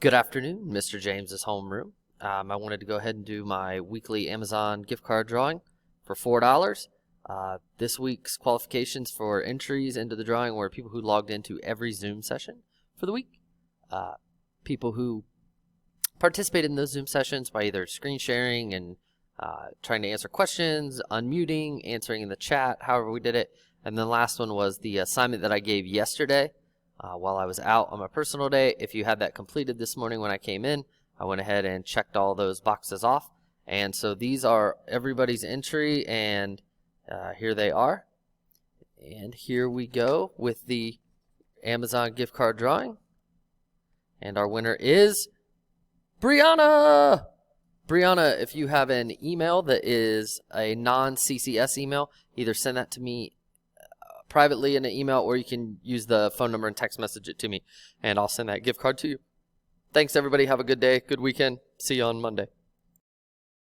Good afternoon, Mr. James's homeroom. I wanted to go ahead and do my weekly Amazon gift card drawing for $4. This week's qualifications for entries into the drawing were people who logged into every Zoom session for the week, people who participated in those Zoom sessions by either screen sharing and trying to answer questions, unmuting, answering in the chat, however we did it. And then the last one was the assignment that I gave yesterday while I was out on my personal day. If you had that completed this morning when I came in, I went ahead and checked all those boxes off. And so these are everybody's entry, and here they are. And here we go with the Amazon gift card drawing. And our winner is Brianna! Brianna, if you have an email that is a non-CCS email, either send that to me privately in an email, or you can use the phone number and text message it to me, and I'll send that gift card to you. Thanks, everybody. Have a good day, good weekend. See you on Monday.